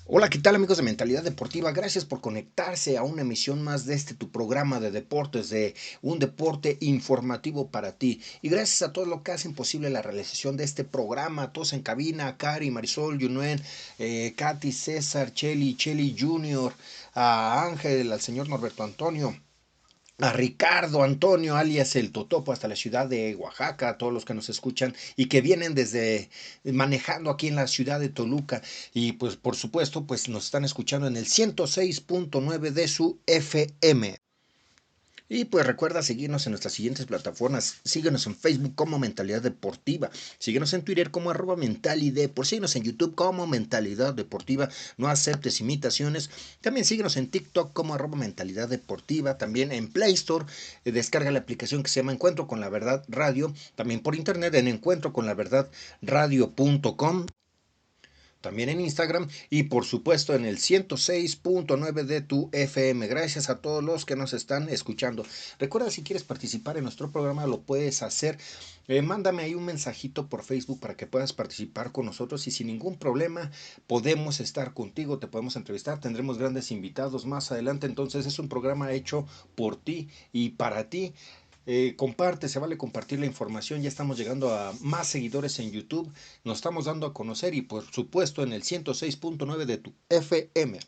Hola, ¿qué tal amigos de Mentalidad Deportiva? Gracias por conectarse a una emisión más de tu programa de deportes, de un deporte informativo para ti. Y gracias a todos los que hacen posible la realización de este programa, todos en cabina, Cari, Marisol, Yunuen, Katy, César, Cheli Junior, a Ángel, al señor Norberto Antonio, a Ricardo Antonio, alias el Totopo, hasta la ciudad de Oaxaca, a todos los que nos escuchan y que vienen desde manejando aquí en la ciudad de Toluca. Y pues por supuesto, pues nos están escuchando en el 106.9 de su FM. Y pues recuerda seguirnos en nuestras siguientes plataformas. Síguenos en Facebook como Mentalidad Deportiva. Síguenos en Twitter como @mentalidepor. Síguenos en YouTube como Mentalidad Deportiva. No aceptes imitaciones. También síguenos en TikTok como @mentalidad deportiva. También en Play Store. Descarga la aplicación que se llama Encuentro con la Verdad Radio. También por internet en encuentroconlaverdad.radio.com, también en Instagram y por supuesto en el 106.9 de tu FM. Gracias a todos los que nos están escuchando. Recuerda, si quieres participar en nuestro programa lo puedes hacer. Mándame ahí un mensajito por Facebook para que puedas participar con nosotros y sin ningún problema podemos estar contigo, te podemos entrevistar, tendremos grandes invitados más adelante. Entonces es un programa hecho por ti y para ti. Comparte, se vale compartir la información. Ya estamos llegando a más seguidores en YouTube. Nos estamos dando a conocer y por supuesto en el 106.9 de tu FM.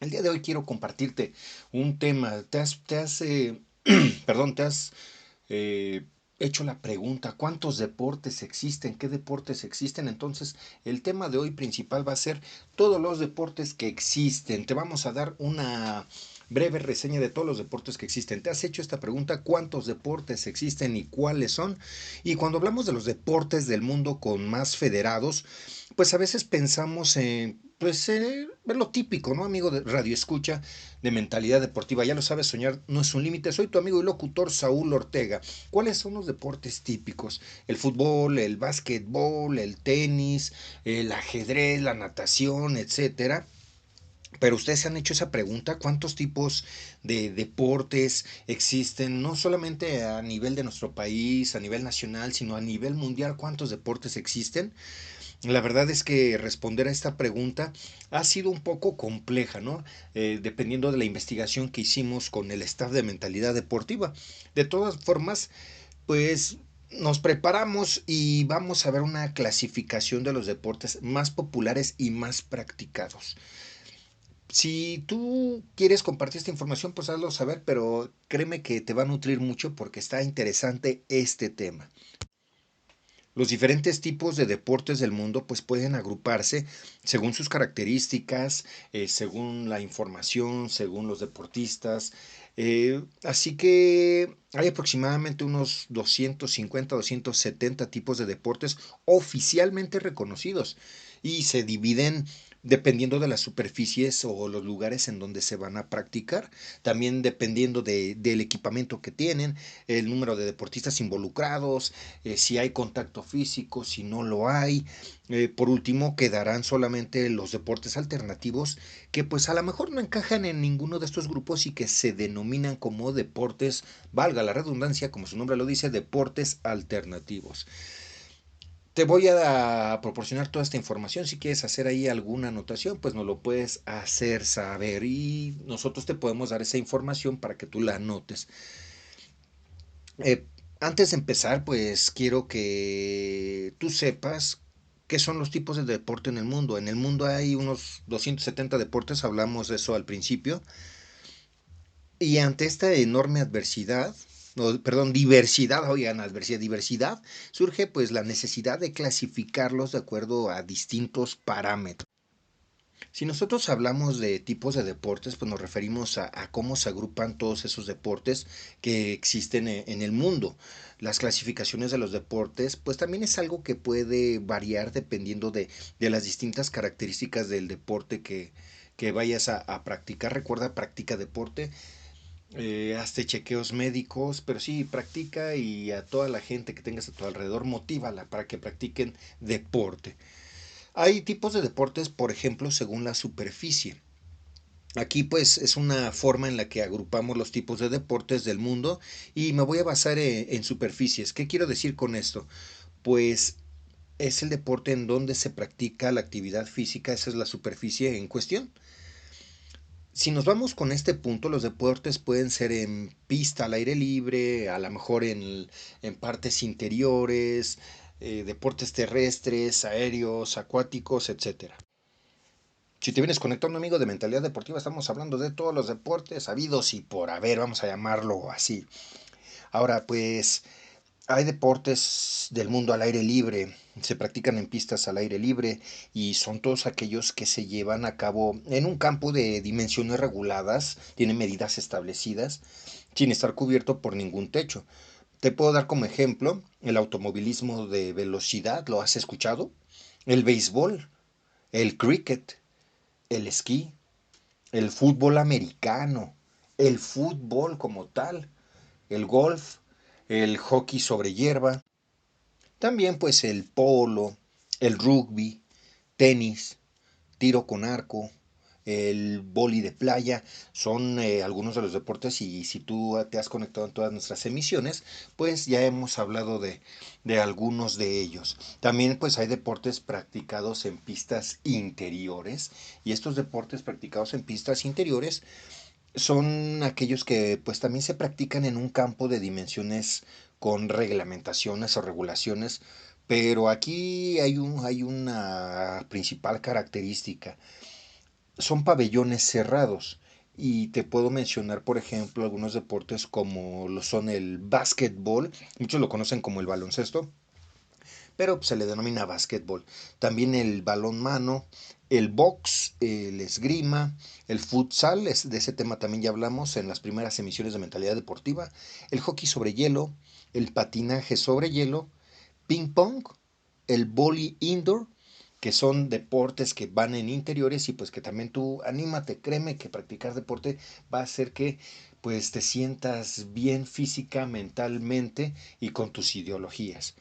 El día de hoy quiero compartirte un tema. Perdón, te has eh, hecho la pregunta, ¿cuántos deportes existen? ¿Qué deportes existen? Entonces, el tema de hoy principal va a ser todos los deportes que existen. Te vamos a dar una breve reseña de todos los deportes que existen. ¿Te has hecho esta pregunta? ¿Cuántos deportes existen y cuáles son? Y cuando hablamos de los deportes del mundo con más federados, pues a veces pensamos en, pues, lo típico, ¿no, amigo de Radio Escucha, de Mentalidad Deportiva? Ya lo sabes, soñar no es un límite. Soy tu amigo y locutor Saúl Ortega. ¿Cuáles son los deportes típicos? El fútbol, el básquetbol, el tenis, el ajedrez, la natación, etcétera. Pero ustedes se han hecho esa pregunta, ¿cuántos tipos de deportes existen? No solamente a nivel de nuestro país, a nivel nacional, sino a nivel mundial, ¿cuántos deportes existen? La verdad es que responder a esta pregunta ha sido un poco compleja, ¿no? Dependiendo de la investigación que hicimos con el staff de Mentalidad Deportiva. De todas formas, pues nos preparamos y vamos a ver una clasificación de los deportes más populares y más practicados. Si tú quieres compartir esta información, pues hazlo saber, pero créeme que te va a nutrir mucho porque está interesante este tema. Los diferentes tipos de deportes del mundo pues pueden agruparse según sus características, según la información, según los deportistas. Así que hay aproximadamente unos 250, 270 tipos de deportes oficialmente reconocidos y se dividen dependiendo de las superficies o los lugares en donde se van a practicar, también dependiendo del equipamiento que tienen, el número de deportistas involucrados, si hay contacto físico, si no lo hay. Por último, quedarán solamente los deportes alternativos que pues a lo mejor no encajan en ninguno de estos grupos y que se denominan como deportes, valga la redundancia, como su nombre lo dice, deportes alternativos. Te voy a proporcionar toda esta información. Si quieres hacer ahí alguna anotación, pues nos lo puedes hacer saber y nosotros te podemos dar esa información para que tú la anotes. Eh, Antes de empezar, pues quiero que tú sepas qué son los tipos de deporte en el mundo. En el mundo hay unos 270 deportes, hablamos de eso al principio, y ante esta enorme adversidad, no, perdón, diversidad, oigan, adversidad, diversidad, surge pues la necesidad de clasificarlos de acuerdo a distintos parámetros. Si nosotros hablamos de tipos de deportes, pues nos referimos a cómo se agrupan todos esos deportes que existen en el mundo. Las clasificaciones de los deportes, pues también es algo que puede variar dependiendo de las distintas características del deporte que vayas a practicar. Recuerda, practica deporte, hazte chequeos médicos, pero sí, practica y a toda la gente que tengas a tu alrededor, motívala para que practiquen deporte. Hay tipos de deportes, por ejemplo, según la superficie. Aquí pues es una forma en la que agrupamos los tipos de deportes del mundo y me voy a basar en superficies. ¿Qué quiero decir con esto? Pues es el deporte en donde se practica la actividad física, esa es la superficie en cuestión. Si nos vamos con este punto, los deportes pueden ser en pista al aire libre, a lo mejor en partes interiores, deportes terrestres, aéreos, acuáticos, etcétera. Si te vienes conectando, amigo de Mentalidad Deportiva, estamos hablando de todos los deportes habidos y por haber, vamos a llamarlo así. Ahora, pues, hay deportes del mundo al aire libre, se practican en pistas al aire libre y son todos aquellos que se llevan a cabo en un campo de dimensiones reguladas, tienen medidas establecidas, sin estar cubierto por ningún techo. Te puedo dar como ejemplo el automovilismo de velocidad, ¿lo has escuchado? El béisbol, el cricket, el esquí, el fútbol americano, el fútbol como tal, el golf, el hockey sobre hierba, también pues el polo, el rugby, tenis, tiro con arco, el vóley de playa, son algunos de los deportes y si tú te has conectado en todas nuestras emisiones, pues ya hemos hablado de algunos de ellos. También pues hay deportes practicados en pistas interiores y estos deportes practicados en pistas interiores son aquellos que pues también se practican en un campo de dimensiones con reglamentaciones o regulaciones, pero aquí hay una principal característica. Son pabellones cerrados y te puedo mencionar, por ejemplo, algunos deportes como lo son el básquetbol, muchos lo conocen como el baloncesto, pero se le denomina básquetbol. También el balonmano, el box, el esgrima, el futsal, de ese tema también ya hablamos en las primeras emisiones de Mentalidad Deportiva, el hockey sobre hielo, el patinaje sobre hielo, ping pong, el volley indoor, que son deportes que van en interiores y pues que también tú anímate, créeme que practicar deporte va a hacer que pues te sientas bien física, mentalmente y con tus ideologías.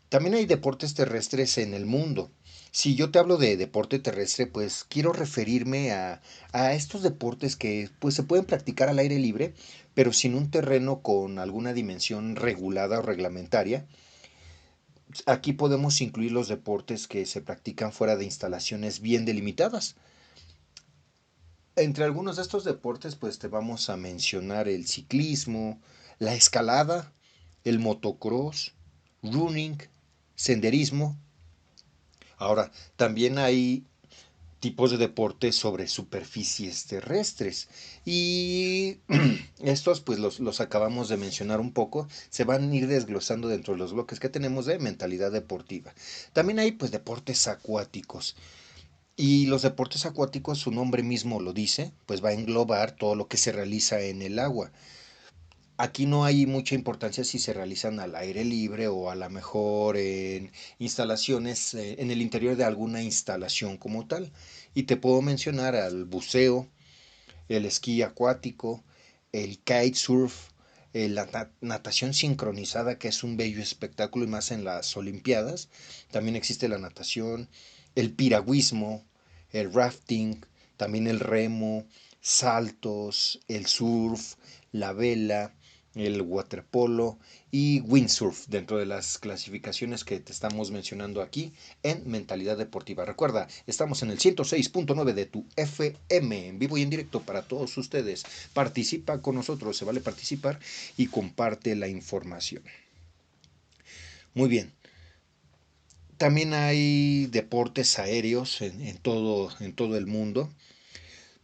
También hay deportes terrestres en el mundo. Si yo te hablo de deporte terrestre, pues quiero referirme a estos deportes que pues se pueden practicar al aire libre, pero sin un terreno con alguna dimensión regulada o reglamentaria. Aquí podemos incluir los deportes que se practican fuera de instalaciones bien delimitadas. Entre algunos de estos deportes, pues te vamos a mencionar el ciclismo, la escalada, el motocross, running, senderismo. Ahora, también hay tipos de deportes sobre superficies terrestres y estos pues los acabamos de mencionar un poco, se van a ir desglosando dentro de los bloques que tenemos de mentalidad deportiva. También hay pues deportes acuáticos y los deportes acuáticos, su nombre mismo lo dice, pues va a englobar todo lo que se realiza en el agua. Aquí no hay mucha importancia si se realizan al aire libre o a lo mejor en instalaciones, en el interior de alguna instalación como tal. Y te puedo mencionar al buceo, el esquí acuático, el kitesurf, la natación sincronizada, que es un bello espectáculo y más en las Olimpiadas. También existe la natación, el piragüismo, el rafting, también el remo, saltos, el surf, la vela, el waterpolo y windsurf dentro de las clasificaciones que te estamos mencionando aquí en Mentalidad Deportiva. Recuerda, estamos en el 106.9 de tu FM, en vivo y en directo para todos ustedes. Participa con nosotros, se vale participar y comparte la información. Muy bien. También hay deportes aéreos en todo el mundo.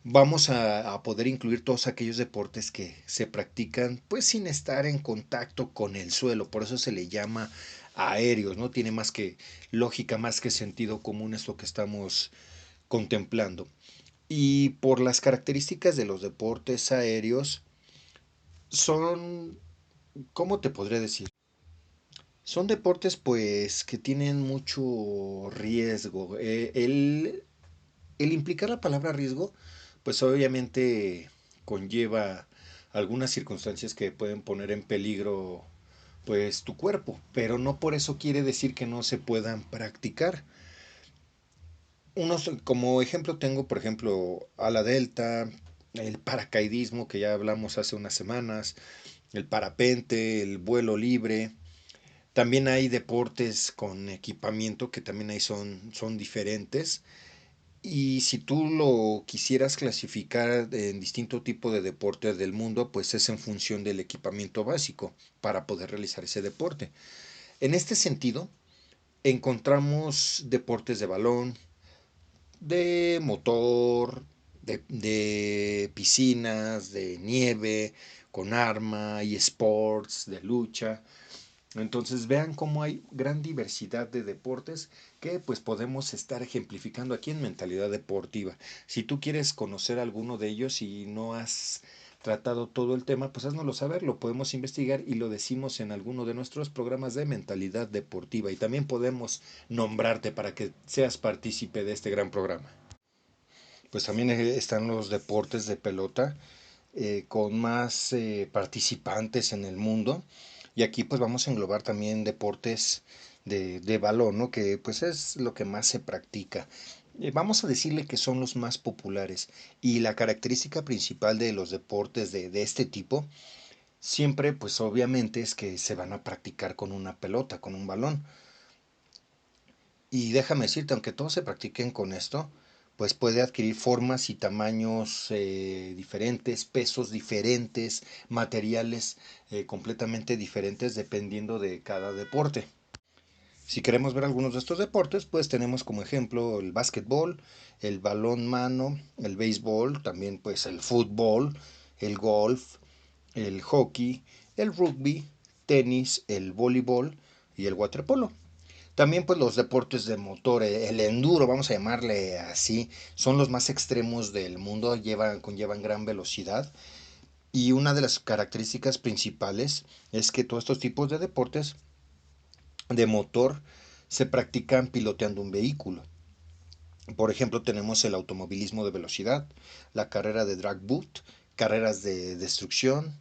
Vamos a poder incluir todos aquellos deportes que se practican pues sin estar en contacto con el suelo, por eso se le llama aéreos, ¿no? Tiene más que lógica, más que sentido común es lo que estamos contemplando. Y por las características de los deportes aéreos, son, ¿cómo te podría decir? Son deportes pues que tienen mucho riesgo. El implicar la palabra riesgo, pues obviamente conlleva algunas circunstancias que pueden poner en peligro pues tu cuerpo, pero no por eso quiere decir que no se puedan practicar. Unos, como ejemplo tengo, por ejemplo, ala delta, el paracaidismo que ya hablamos hace unas semanas, el parapente, el vuelo libre, También hay deportes con equipamiento que también ahí son diferentes. Y si tú lo quisieras clasificar en distinto tipo de deportes del mundo, pues es en función del equipamiento básico para poder realizar ese deporte. En este sentido, encontramos deportes de balón, de motor, de piscinas, de nieve, con arma y sports, de lucha. Entonces vean cómo hay gran diversidad de deportes que pues podemos estar ejemplificando aquí en Mentalidad Deportiva. Si tú quieres conocer alguno de ellos y no has tratado todo el tema, pues háznoslo saber, lo podemos investigar y lo decimos en alguno de nuestros programas de Mentalidad Deportiva y también podemos nombrarte para que seas partícipe de este gran programa. Pues también están los deportes de pelota con más participantes en el mundo. Y aquí pues vamos a englobar también deportes de balón, ¿no? Que pues es lo que más se practica. Vamos a decirle que son los más populares. Y la característica principal de los deportes de este tipo, siempre pues obviamente es que se van a practicar con una pelota, con un balón. Y déjame decirte, aunque todos se practiquen con esto, pues puede adquirir formas y tamaños diferentes, pesos diferentes, materiales completamente diferentes dependiendo de cada deporte. Si queremos ver algunos de estos deportes, pues tenemos como ejemplo el básquetbol, el balón mano, el béisbol, también pues el fútbol, el golf, el hockey, el rugby, tenis, el voleibol y el waterpolo. También pues los deportes de motor, el enduro, vamos a llamarle así, son los más extremos del mundo, conllevan gran velocidad y una de las características principales es que todos estos tipos de deportes de motor se practican piloteando un vehículo. Por ejemplo, tenemos el automovilismo de velocidad, la carrera de drag boot, carreras de destrucción,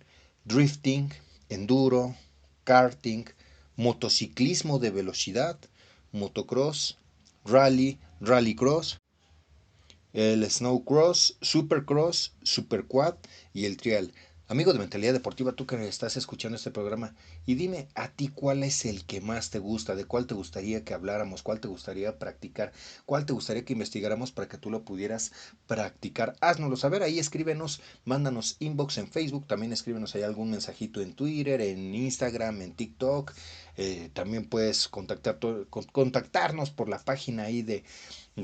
drifting, enduro, karting, motociclismo de velocidad, motocross, rallycross, el snowcross, supercross, superquad y el trial. Amigo de Mentalidad Deportiva, tú que estás escuchando este programa, y dime a ti cuál es el que más te gusta, de cuál te gustaría que habláramos, cuál te gustaría practicar, cuál te gustaría que investigáramos para que tú lo pudieras practicar. Haznoslo saber, ahí escríbenos, mándanos inbox en Facebook, también escríbenos ahí algún mensajito en Twitter, en Instagram, en TikTok. También puedes contactarnos por la página ahí de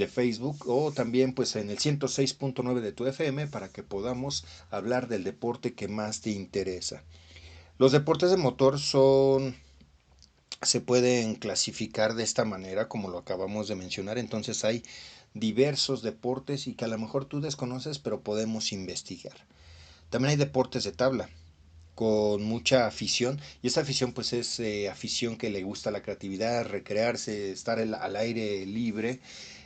Facebook o también pues en el 106.9 de tu FM para que podamos hablar del deporte que más te interesa. Los deportes de motor se pueden clasificar de esta manera como lo acabamos de mencionar, entonces hay diversos deportes y que a lo mejor tú desconoces pero podemos investigar. También hay deportes de tabla con mucha afición y esa afición pues es afición que le gusta la creatividad, recrearse, estar al aire libre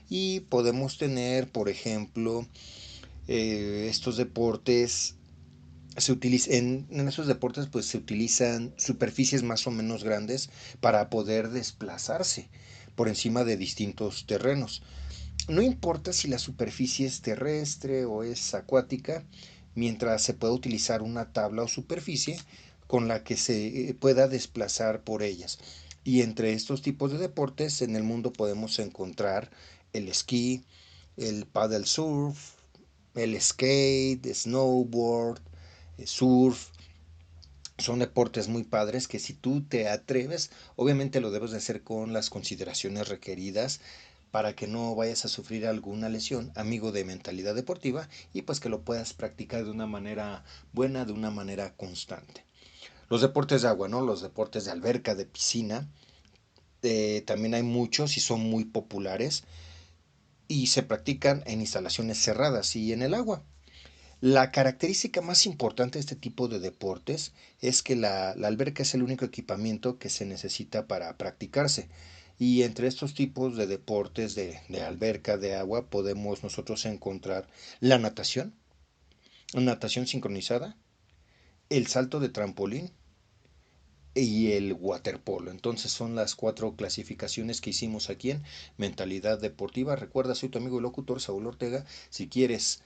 y podemos tener, por ejemplo, estos deportes, en esos deportes pues se utilizan superficies más o menos grandes para poder desplazarse por encima de distintos terrenos. No importa si la superficie es terrestre o es acuática, mientras se pueda utilizar una tabla o superficie con la que se pueda desplazar por ellas. Y entre estos tipos de deportes en el mundo podemos encontrar el esquí, el paddle surf, el skate, snowboard, surf. Son deportes muy padres que si tú te atreves, obviamente lo debes de hacer con las consideraciones requeridas para que no vayas a sufrir alguna lesión, amigo de Mentalidad Deportiva, y pues que lo puedas practicar de una manera buena, de una manera constante. Los deportes de agua, ¿no? Los deportes de alberca, de piscina, también hay muchos y son muy populares y se practican en instalaciones cerradas y en el agua. La característica más importante de este tipo de deportes es que la alberca es el único equipamiento que se necesita para practicarse. Y entre estos tipos de deportes de alberca, de agua, podemos nosotros encontrar la natación sincronizada, el salto de trampolín y el waterpolo. Entonces son las cuatro clasificaciones que hicimos aquí en Mentalidad Deportiva. Recuerda, soy tu amigo y locutor Saúl Ortega. Si quieres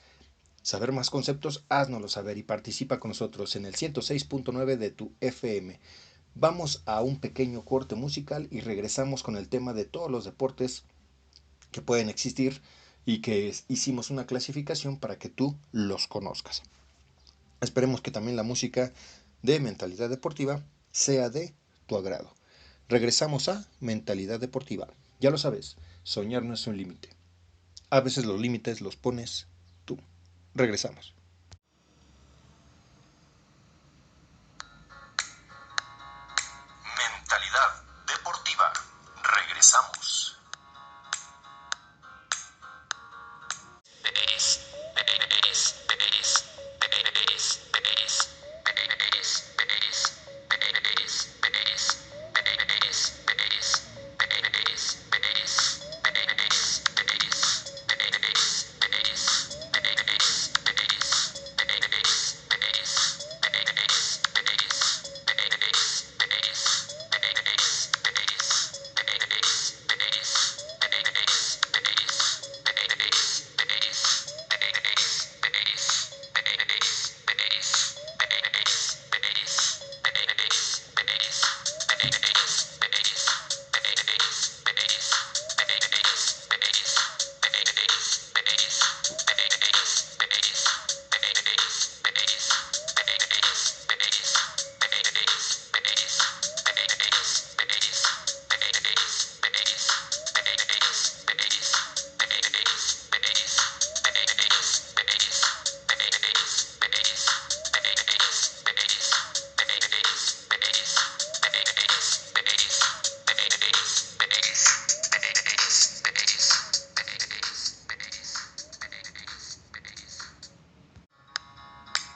saber más conceptos, háznoslo saber y participa con nosotros en el 106.9 de tu FM. Vamos a un pequeño corte musical y regresamos con el tema de todos los deportes que pueden existir y que hicimos una clasificación para que tú los conozcas. Esperemos que también la música de Mentalidad Deportiva sea de tu agrado. Regresamos a Mentalidad Deportiva. Ya lo sabes, soñar no es un límite. A veces los límites los pones tú. Regresamos. Mentalidad Deportiva. Regresamos.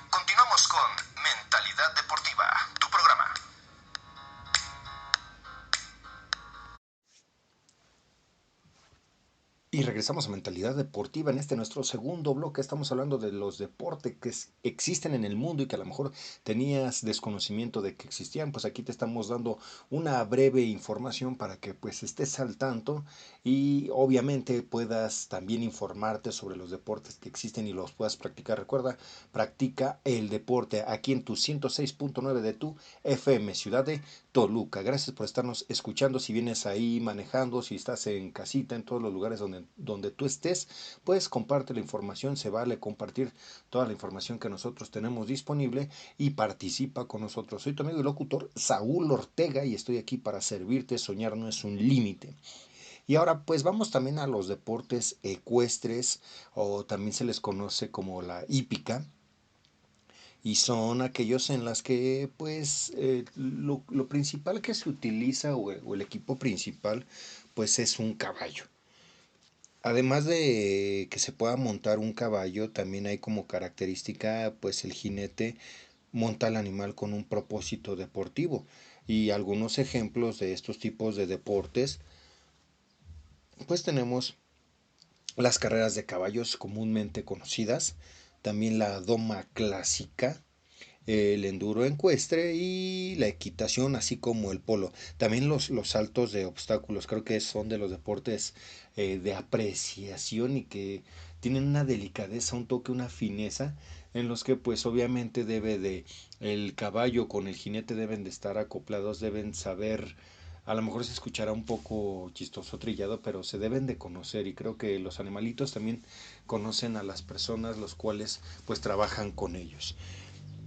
Continuamos con Mentalidad Deportiva, tu programa. Y regresamos a Mentalidad Deportiva. En este nuestro segundo bloque estamos hablando de los deportes que existen en el mundo y que a lo mejor tenías desconocimiento de que existían. Pues aquí te estamos dando una breve información para que pues estés al tanto y obviamente puedas también informarte sobre los deportes que existen y los puedas practicar. Recuerda, practica el deporte aquí en tu 106.9 de tu FM Ciudad de Toluca. Gracias por estarnos escuchando. Si vienes ahí manejando, si estás en casita, en todos los lugares donde tú estés, pues comparte la información. Se vale compartir toda la información que nosotros tenemos disponible y participa con nosotros. Soy tu amigo y locutor Saúl Ortega y estoy aquí para servirte. Soñar no es un límite. Y ahora pues vamos también a los deportes ecuestres o también se les conoce como la hípica y son aquellos en las que pues lo principal que se utiliza o el equipo principal pues es un caballo. Además de que se pueda montar un caballo, también hay como característica pues el jinete monta al animal con un propósito deportivo. Y algunos ejemplos de estos tipos de deportes pues tenemos las carreras de caballos comúnmente conocidas, también la doma clásica, el enduro ecuestre y la equitación, así como el polo. También los saltos de obstáculos, creo que son de los deportes de apreciación y que tienen una delicadeza, un toque, una fineza, en los que pues obviamente debe de el caballo con el jinete deben de estar acoplados, deben saber, a lo mejor se escuchará un poco chistoso, trillado, pero se deben de conocer y creo que los animalitos también conocen a las personas los cuales pues trabajan con ellos.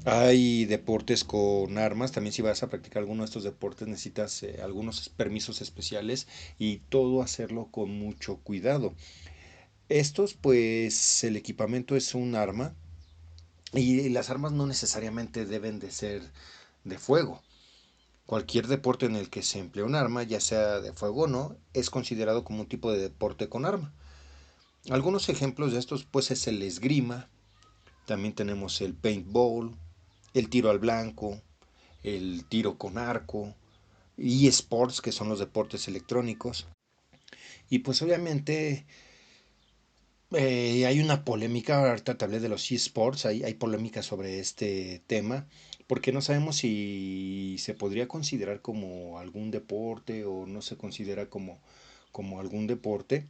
Hay deportes con armas, también si vas a practicar alguno de estos deportes necesitas algunos permisos especiales y todo hacerlo con mucho cuidado. Estos pues el equipamiento es un arma y las armas no necesariamente deben de ser de fuego. Cualquier deporte en el que se emplea un arma, ya sea de fuego o no, es considerado como un tipo de deporte con arma. Algunos ejemplos de estos pues es el esgrima, también tenemos el paintball, el tiro al blanco, el tiro con arco, eSports, que son los deportes electrónicos. Y pues obviamente hay una polémica, ahorita te hablé de los eSports, hay polémica sobre este tema, porque no sabemos si se podría considerar como algún deporte o no se considera como algún deporte.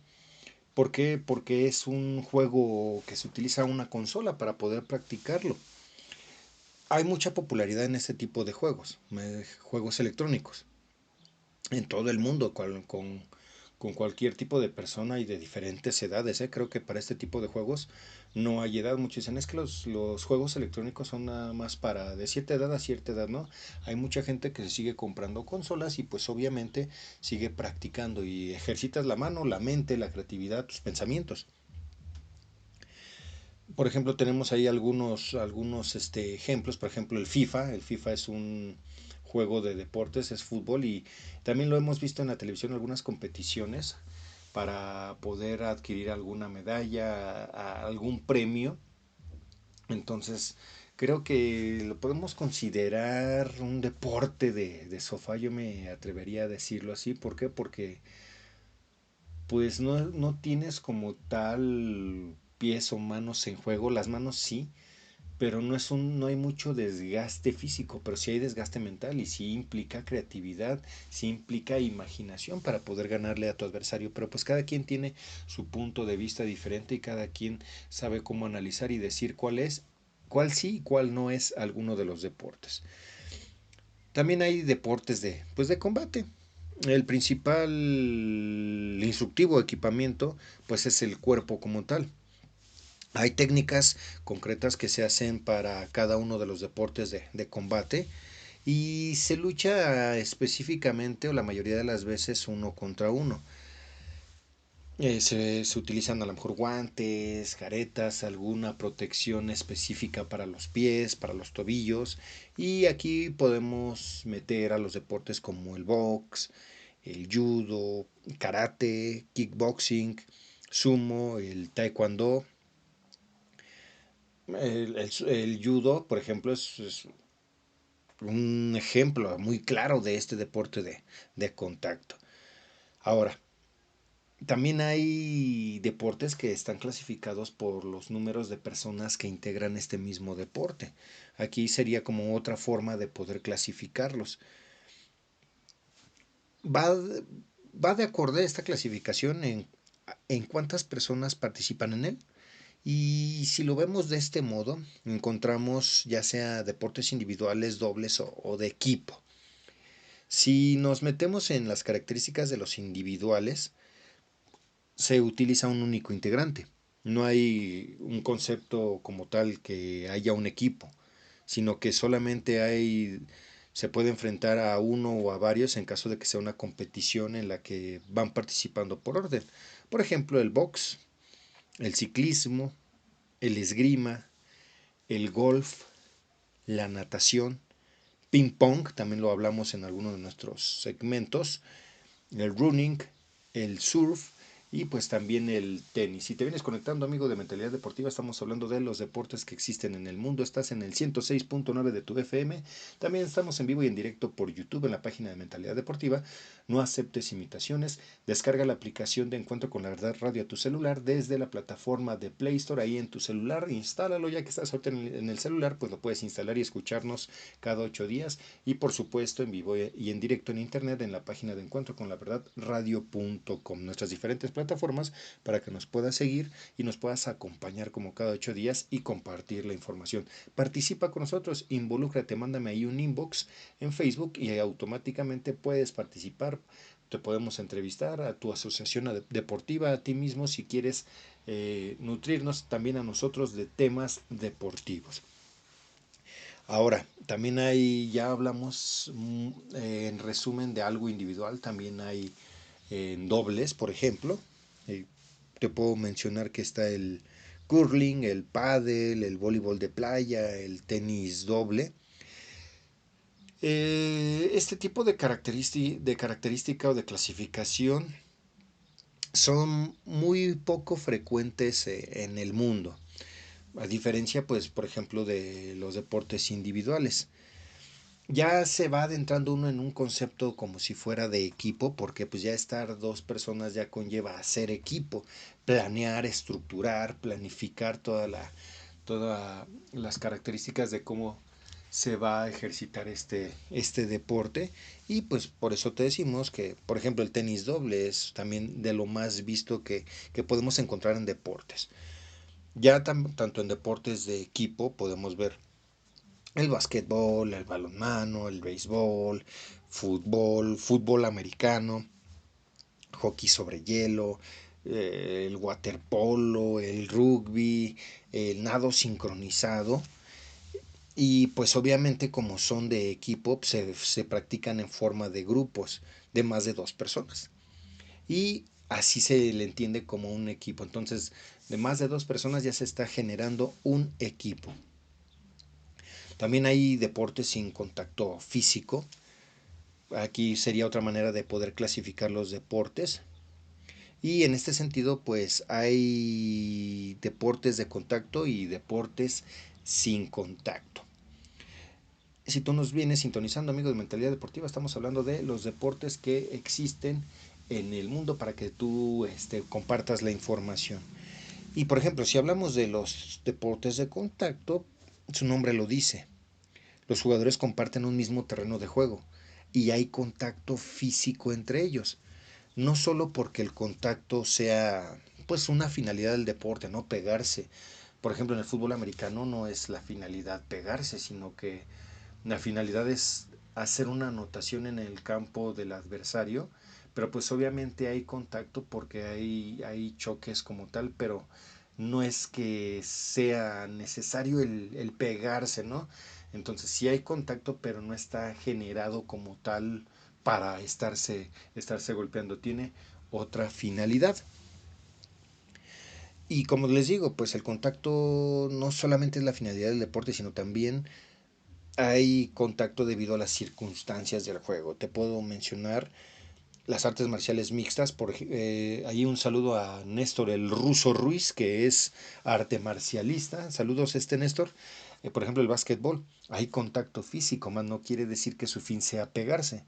¿Por qué? Porque es un juego que se utiliza una consola para poder practicarlo. hay mucha popularidad en este tipo de juegos electrónicos, en todo el mundo, con cualquier tipo de persona y de diferentes edades, ¿eh? Creo que para este tipo de juegos no hay edad. Muchos dicen es que los juegos electrónicos son nada más para de cierta edad a cierta edad, ¿no? Hay mucha gente que se sigue comprando consolas y pues obviamente sigue practicando y ejercitas la mano, la mente, la creatividad, tus pensamientos. Por ejemplo, tenemos ahí algunos ejemplos. Por ejemplo, el FIFA. El FIFA es un juego de deportes, es fútbol y también lo hemos visto en la televisión en algunas competiciones para poder adquirir alguna medalla, algún premio. Entonces, creo que lo podemos considerar un deporte de sofá, yo me atrevería a decirlo así. ¿Por qué? Porque pues no tienes como tal pies o manos en juego, las manos sí, pero no hay mucho desgaste físico, pero sí hay desgaste mental y sí implica creatividad, sí implica imaginación para poder ganarle a tu adversario, pero pues cada quien tiene su punto de vista diferente y cada quien sabe cómo analizar y decir cuál sí y cuál no es alguno de los deportes. También hay deportes de combate. El principal instructivo equipamiento pues es el cuerpo como tal. Hay técnicas concretas que se hacen para cada uno de los deportes de combate y se lucha específicamente o la mayoría de las veces uno contra uno. Se utilizan a lo mejor guantes, caretas, alguna protección específica para los pies, para los tobillos. Y aquí podemos meter a los deportes como el box, el judo, karate, kickboxing, sumo, el taekwondo. El judo, por ejemplo, es un ejemplo muy claro de este deporte de contacto. Ahora, también hay deportes que están clasificados por los números de personas que integran este mismo deporte. Aquí sería como otra forma de poder clasificarlos. Va, va de acuerdo a esta clasificación en cuántas personas participan en él. Y si lo vemos de este modo, encontramos ya sea deportes individuales, dobles o de equipo. Si nos metemos en las características de los individuales, se utiliza un único integrante. No hay un concepto como tal que haya un equipo, sino que solamente se puede enfrentar a uno o a varios en caso de que sea una competición en la que van participando por orden. Por ejemplo, el box, el ciclismo, el esgrima, el golf, la natación, ping pong, también lo hablamos en algunos de nuestros segmentos, el running, el surf y pues también el tenis. Si te vienes conectando, amigo de Mentalidad Deportiva, estamos hablando de los deportes que existen en el mundo. Estás en el 106.9 de tu FM. También estamos en vivo y en directo por YouTube en la página de Mentalidad Deportiva. No aceptes imitaciones. Descarga la aplicación de Encuentro con la Verdad Radio a tu celular desde la plataforma de Play Store ahí en tu celular. Instálalo ya que estás ahorita en el celular, pues lo puedes instalar y escucharnos cada 8 días y por supuesto en vivo y en directo en internet en la página de Encuentro con la Verdad radio.com, nuestras diferentes plataformas para que nos puedas seguir y nos puedas acompañar como cada 8 días y compartir la información. Participa con nosotros, involúcrate, mándame ahí un inbox en Facebook y automáticamente puedes participar. Te podemos entrevistar a tu asociación deportiva, a ti mismo si quieres nutrirnos también a nosotros de temas deportivos. Ahora, también ya hablamos en resumen de algo individual, también hay en dobles, por ejemplo. Eh, Te puedo mencionar que está el curling, el pádel, el voleibol de playa, el tenis doble. Este tipo de característica o de clasificación son muy poco frecuentes en el mundo, a diferencia, pues, por ejemplo, de los deportes individuales. Ya se va adentrando uno en un concepto como si fuera de equipo, porque pues ya estar dos personas ya conlleva hacer equipo, planear, estructurar, planificar todas las características de cómo se va a ejercitar este deporte y pues por eso te decimos que por ejemplo el tenis doble es también de lo más visto que podemos encontrar en deportes. Ya tanto en deportes de equipo podemos ver el básquetbol, el balonmano, el béisbol, fútbol americano, hockey sobre hielo, el waterpolo, el rugby, el nado sincronizado. Y pues obviamente como son de equipo, se practican en forma de grupos de más de 2 personas. Y así se le entiende como un equipo. Entonces, de más de 2 personas ya se está generando un equipo. También hay deportes sin contacto físico. Aquí sería otra manera de poder clasificar los deportes. Y en este sentido, pues hay deportes de contacto y deportes sin contacto. Si tú nos vienes sintonizando, amigos de Mentalidad Deportiva, estamos hablando de los deportes que existen en el mundo para que tú compartas la información. Y por ejemplo, si hablamos de los deportes de contacto, su nombre lo dice. Los jugadores comparten un mismo terreno de juego y hay contacto físico entre ellos. No solo porque el contacto sea pues una finalidad del deporte, no pegarse. Por ejemplo, en el fútbol americano no es la finalidad pegarse, sino que la finalidad es hacer una anotación en el campo del adversario, pero pues obviamente hay contacto porque hay choques como tal, pero no es que sea necesario el pegarse, ¿no? Entonces sí hay contacto, pero no está generado como tal para estarse golpeando. Tiene otra finalidad. Y como les digo, pues el contacto no solamente es la finalidad del deporte, sino también hay contacto debido a las circunstancias del juego. Te puedo mencionar las artes marciales mixtas. Ahí un saludo a Néstor el Ruso Ruiz, que es arte marcialista. Saludos, Néstor. Por ejemplo, el básquetbol. Hay contacto físico, más no quiere decir que su fin sea pegarse.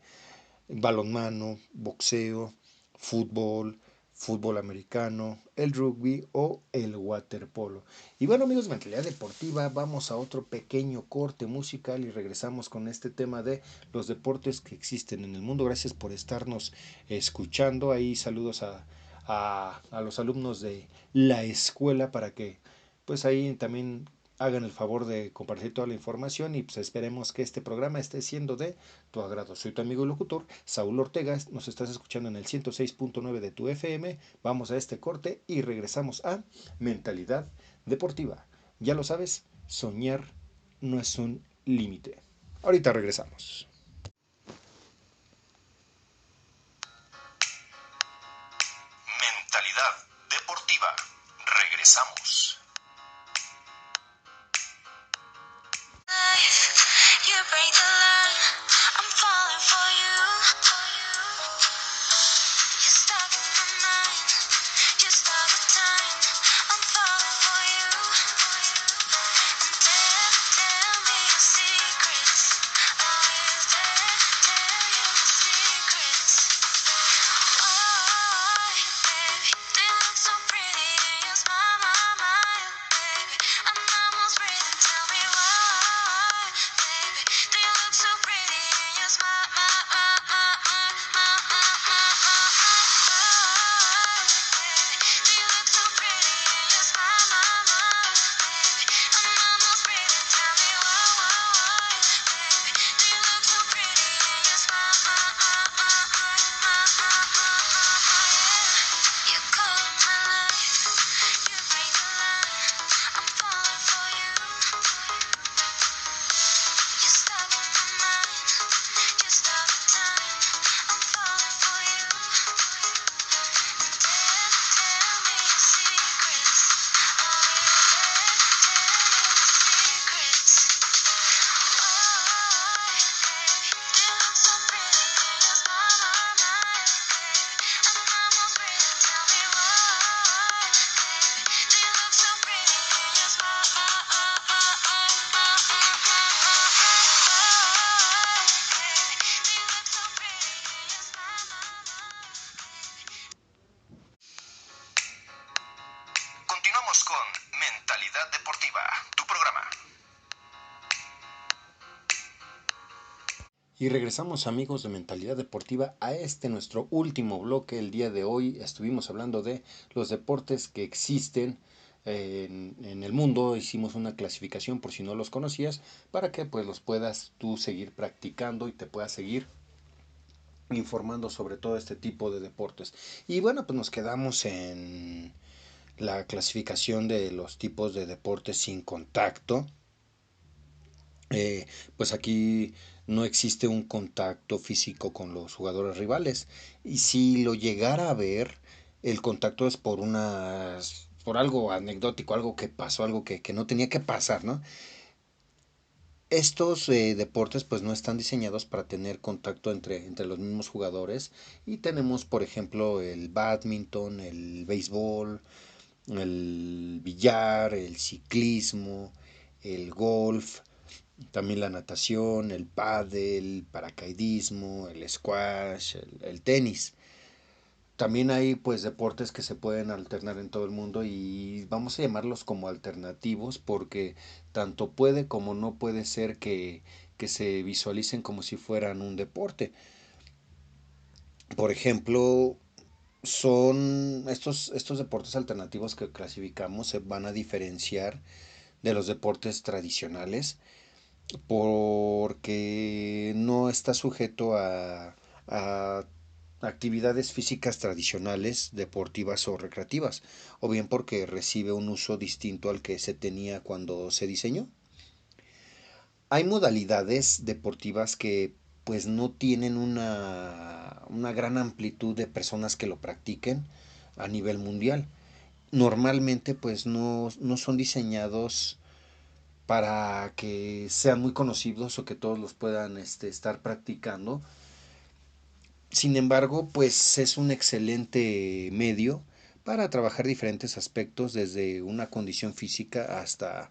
Balonmano, boxeo, fútbol, fútbol americano, el rugby o el waterpolo. Y bueno, amigos de Mentalidad Deportiva, vamos a otro pequeño corte musical y regresamos con este tema de los deportes que existen en el mundo. Gracias por estarnos escuchando. Ahí saludos a los alumnos de la escuela para que pues ahí también hagan el favor de compartir toda la información y pues esperemos que este programa esté siendo de tu agrado. Soy tu amigo y locutor, Saúl Ortega. Nos estás escuchando en el 106.9 de tu FM. Vamos a este corte y regresamos a Mentalidad Deportiva. Ya lo sabes, soñar no es un límite. Ahorita regresamos. Mentalidad deportiva. Regresamos. You break the line. I'm falling for you. You're stuck in my mind. Just all the time. I'm falling for you. And tell me your secrets. Always tell you my secrets. Oh, baby, do you look so pretty in your smile, baby? I'm almost breathing. Tell me why, baby, do you look so pretty in your smile, baby, do you look so pretty in your smile, baby? I'm almost breathing. Tell me why, baby, do you look so pretty in your smile, you color my life, you break the line. I'm falling for you. You're stuck in my mind, just all the time. I'm falling for you. And tell me your secrets. Always tell you my secrets. Oh, baby, do you look so pretty in your smile, baby? I'm almost breathing. Tell me why, baby, do you look so pretty in your smile, Continuamos con Mentalidad Deportiva, tu programa. Y regresamos, amigos de Mentalidad Deportiva, a nuestro último bloque. El día de hoy estuvimos hablando de los deportes que existen en el mundo. Hicimos una clasificación por si no los conocías, para que pues los puedas tú seguir practicando y te puedas seguir informando sobre todo este tipo de deportes. Y bueno, pues nos quedamos en la clasificación de los tipos de deportes sin contacto. Pues aquí no existe un contacto físico con los jugadores rivales. Y si lo llegara a ver, el contacto es por algo anecdótico, algo que pasó, algo que no tenía que pasar, ¿no? Estos deportes pues no están diseñados para tener contacto entre los mismos jugadores, y tenemos por ejemplo el badminton, el béisbol, el billar, el ciclismo, el golf, también la natación, el pádel, paracaidismo, el squash, el tenis. También hay pues deportes que se pueden alternar en todo el mundo, y vamos a llamarlos como alternativos porque tanto puede como no puede ser que se visualicen como si fueran un deporte. Por ejemplo, son estos deportes alternativos que clasificamos se van a diferenciar de los deportes tradicionales porque no está sujeto a actividades físicas tradicionales, deportivas o recreativas, o bien porque recibe un uso distinto al que se tenía cuando se diseñó. Hay modalidades deportivas que pues no tienen una gran amplitud de personas que lo practiquen a nivel mundial. Normalmente pues no son diseñados para que sean muy conocidos o que todos los puedan estar practicando. Sin embargo, pues es un excelente medio para trabajar diferentes aspectos, desde una condición física hasta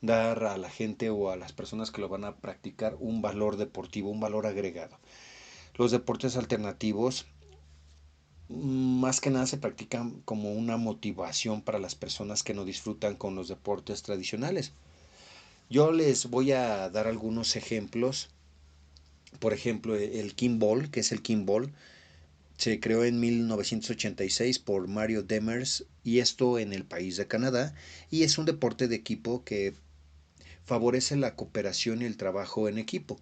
dar a la gente o a las personas que lo van a practicar un valor deportivo, un valor agregado. Los deportes alternativos más que nada se practican como una motivación para las personas que no disfrutan con los deportes tradicionales. Yo les voy a dar algunos ejemplos. Por ejemplo, el kimball, que es el kimball, se creó en 1986 por Mario Demers, y esto en el país de Canadá, y es un deporte de equipo que favorece la cooperación y el trabajo en equipo.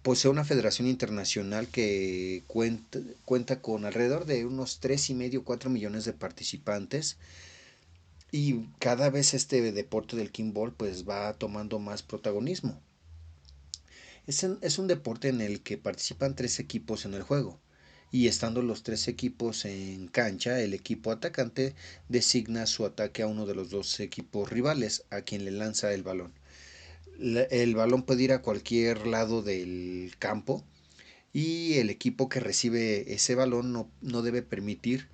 Posee una federación internacional que cuenta con alrededor de unos 3,5 4 millones de participantes, y cada vez este deporte del kimball pues va tomando más protagonismo. Es un deporte en el que participan tres equipos en el juego, y estando los tres equipos en cancha, el equipo atacante designa su ataque a uno de los dos equipos rivales, a quien le lanza el balón. El balón puede ir a cualquier lado del campo, y el equipo que recibe ese balón no debe permitir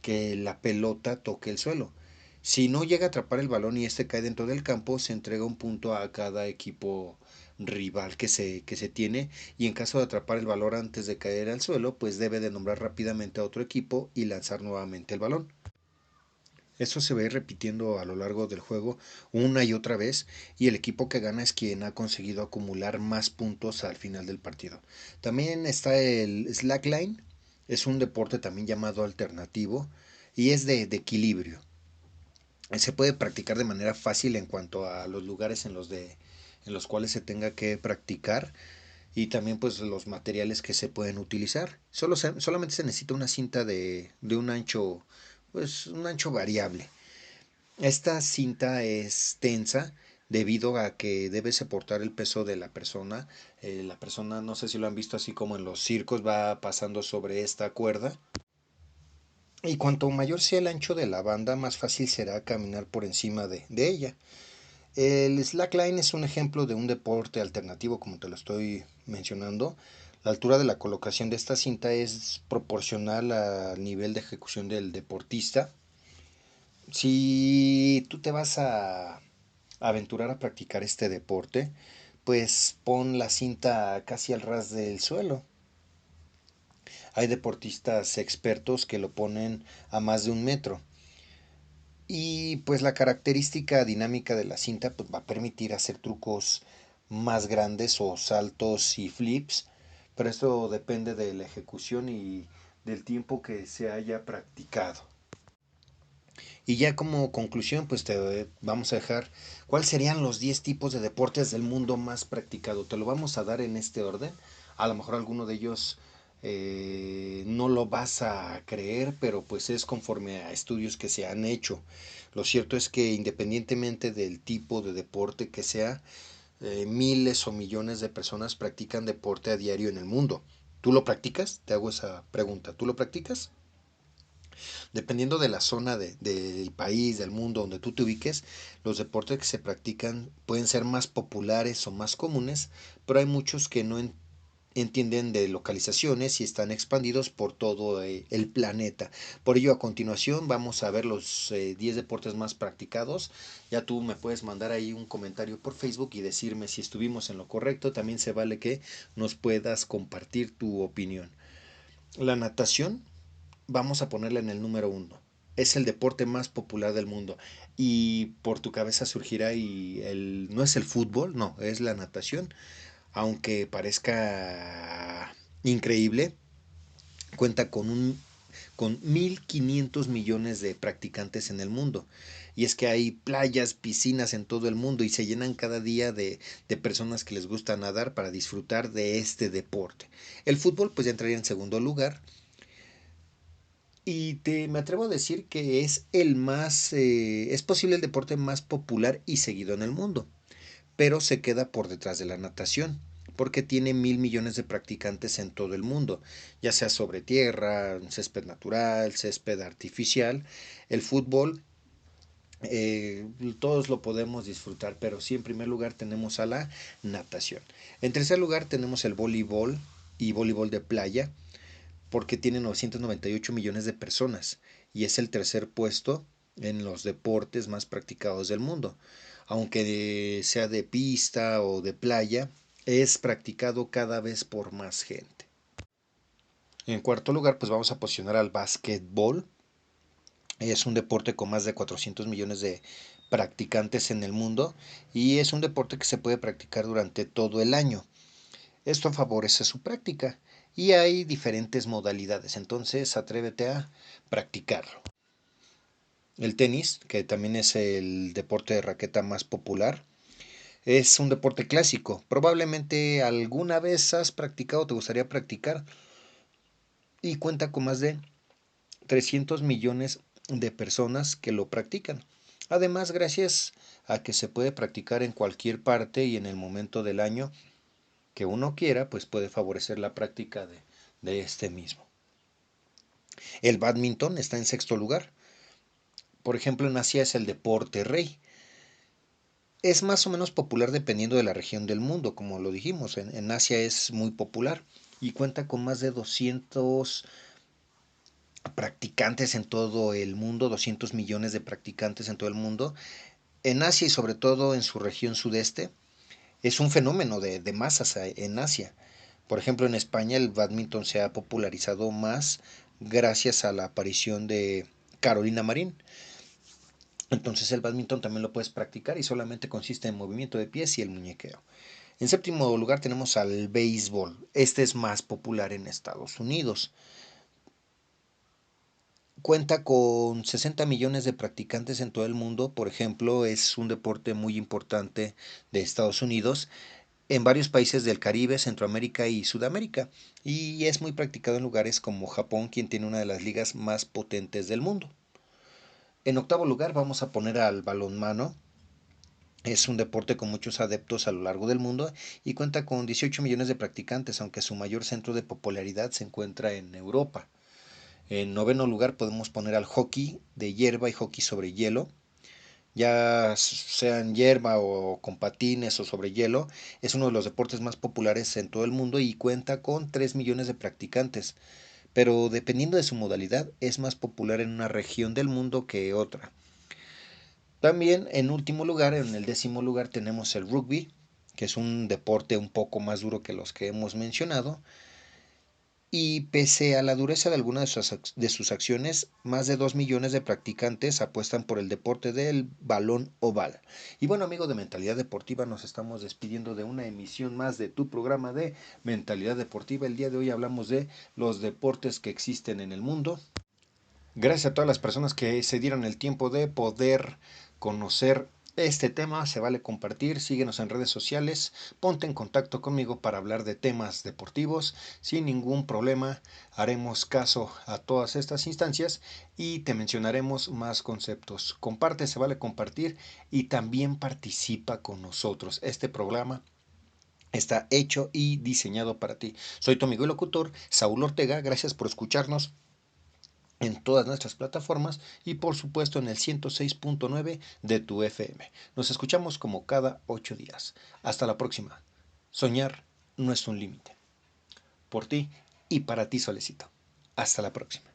que la pelota toque el suelo. Si no llega a atrapar el balón y este cae dentro del campo, se entrega un punto a cada equipo rival que se tiene, y en caso de atrapar el balón antes de caer al suelo, pues debe de nombrar rápidamente a otro equipo y lanzar nuevamente el balón. Eso se va a ir repitiendo a lo largo del juego una y otra vez, y el equipo que gana es quien ha conseguido acumular más puntos al final del partido. También está el slackline, es un deporte también llamado alternativo, y es de equilibrio. Se puede practicar de manera fácil en cuanto a los lugares en los cuales se tenga que practicar, y también pues los materiales que se pueden utilizar. Solamente se necesita una cinta de un ancho, pues un ancho variable. Esta cinta es tensa debido a que debe soportar el peso de la persona. La persona, no sé si lo han visto así como en los circos, va pasando sobre esta cuerda. Y cuanto mayor sea el ancho de la banda, más fácil será caminar por encima de ella. El slackline es un ejemplo de un deporte alternativo, como te lo estoy mencionando. La altura de la colocación de esta cinta es proporcional al nivel de ejecución del deportista. Si tú te vas a aventurar a practicar este deporte, pues pon la cinta casi al ras del suelo. Hay deportistas expertos que lo ponen a más de 1 metro. Y pues la característica dinámica de la cinta pues, va a permitir hacer trucos más grandes o saltos y flips, pero esto depende de la ejecución y del tiempo que se haya practicado. Y ya como conclusión, pues te vamos a dejar cuáles serían los 10 tipos de deportes del mundo más practicado. Te lo vamos a dar en este orden. A lo mejor alguno de ellos no lo vas a creer, pero pues es conforme a estudios que se han hecho. Lo cierto es que independientemente del tipo de deporte que sea, miles o millones de personas practican deporte a diario en el mundo. ¿Tú lo practicas? Te hago esa pregunta. ¿Tú lo practicas? Dependiendo de la zona del país, del mundo donde tú te ubiques, los deportes que se practican pueden ser más populares o más comunes, pero hay muchos que no entienden de localizaciones y están expandidos por todo el planeta. Por ello, a continuación vamos a ver los 10 deportes más practicados. Ya tú me puedes mandar ahí un comentario por Facebook y decirme si estuvimos en lo correcto. También se vale que nos puedas compartir tu opinión. La natación, vamos a ponerla en el número uno. Es el deporte más popular del mundo. Y por tu cabeza surgirá no es el fútbol, no, es la natación. Aunque parezca increíble, cuenta con 1.500 millones de practicantes en el mundo. Y es que hay playas, piscinas en todo el mundo y se llenan cada día de personas que les gusta nadar para disfrutar de este deporte. El fútbol pues ya entraría en segundo lugar, y me atrevo a decir que es posible el deporte más popular y seguido en el mundo, pero se queda por detrás de la natación, porque tiene 1.000 millones de practicantes en todo el mundo, ya sea sobre tierra, césped natural, césped artificial. El fútbol, todos lo podemos disfrutar, pero sí en primer lugar tenemos a la natación. En tercer lugar tenemos el voleibol y voleibol de playa, porque tiene 998 millones de personas y es el tercer puesto en los deportes más practicados del mundo. Aunque sea de pista o de playa, es practicado cada vez por más gente. En cuarto lugar, pues vamos a posicionar al básquetbol. Es un deporte con más de 400 millones de practicantes en el mundo y es un deporte que se puede practicar durante todo el año. Esto favorece su práctica y hay diferentes modalidades, entonces atrévete a practicarlo. El tenis, que también es el deporte de raqueta más popular, es un deporte clásico. Probablemente alguna vez has practicado o te gustaría practicar y cuenta con más de 300 millones de personas que lo practican. Además, gracias a que se puede practicar en cualquier parte y en el momento del año que uno quiera, pues puede favorecer la práctica de este mismo. El bádminton está en sexto lugar. Por ejemplo, en Asia es el deporte rey. Es más o menos popular dependiendo de la región del mundo, como lo dijimos. En Asia es muy popular y cuenta con más de 200 practicantes en todo el mundo, 200 millones de practicantes en todo el mundo. En Asia y sobre todo en su región sudeste, es un fenómeno de masas en Asia. Por ejemplo, en España el bádminton se ha popularizado más gracias a la aparición de Carolina Marín. Entonces el bádminton también lo puedes practicar y solamente consiste en movimiento de pies y el muñequeo. En séptimo lugar tenemos al béisbol. Este es más popular en Estados Unidos. Cuenta con 60 millones de practicantes en todo el mundo. Por ejemplo, es un deporte muy importante de Estados Unidos en varios países del Caribe, Centroamérica y Sudamérica. Y es muy practicado en lugares como Japón, quien tiene una de las ligas más potentes del mundo. En octavo lugar vamos a poner al balonmano. Es un deporte con muchos adeptos a lo largo del mundo y cuenta con 18 millones de practicantes, aunque su mayor centro de popularidad se encuentra en Europa. En noveno lugar podemos poner al hockey de hierba y hockey sobre hielo. Ya sea en hierba o con patines o sobre hielo, es uno de los deportes más populares en todo el mundo y cuenta con 3 millones de practicantes. Pero dependiendo de su modalidad, es más popular en una región del mundo que otra. También en último lugar, en el décimo lugar, tenemos el rugby, que es un deporte un poco más duro que los que hemos mencionado. Y pese a la dureza de algunas de sus acciones, más de 2 millones de practicantes apuestan por el deporte del balón oval. Y bueno, amigo de Mentalidad Deportiva, nos estamos despidiendo de una emisión más de tu programa de Mentalidad Deportiva. El día de hoy hablamos de los deportes que existen en el mundo. Gracias a todas las personas que se dieron el tiempo de poder conocer este tema. Se vale compartir, síguenos en redes sociales, ponte en contacto conmigo para hablar de temas deportivos sin ningún problema. Haremos caso a todas estas instancias y te mencionaremos más conceptos. Comparte, se vale compartir y también participa con nosotros. Este programa está hecho y diseñado para ti. Soy tu amigo y locutor, Saúl Ortega. Gracias por escucharnos en todas nuestras plataformas y por supuesto en el 106.9 de tu FM. Nos escuchamos como cada 8 días. Hasta la próxima. Soñar no es un límite. Por ti y para ti solicito. Hasta la próxima.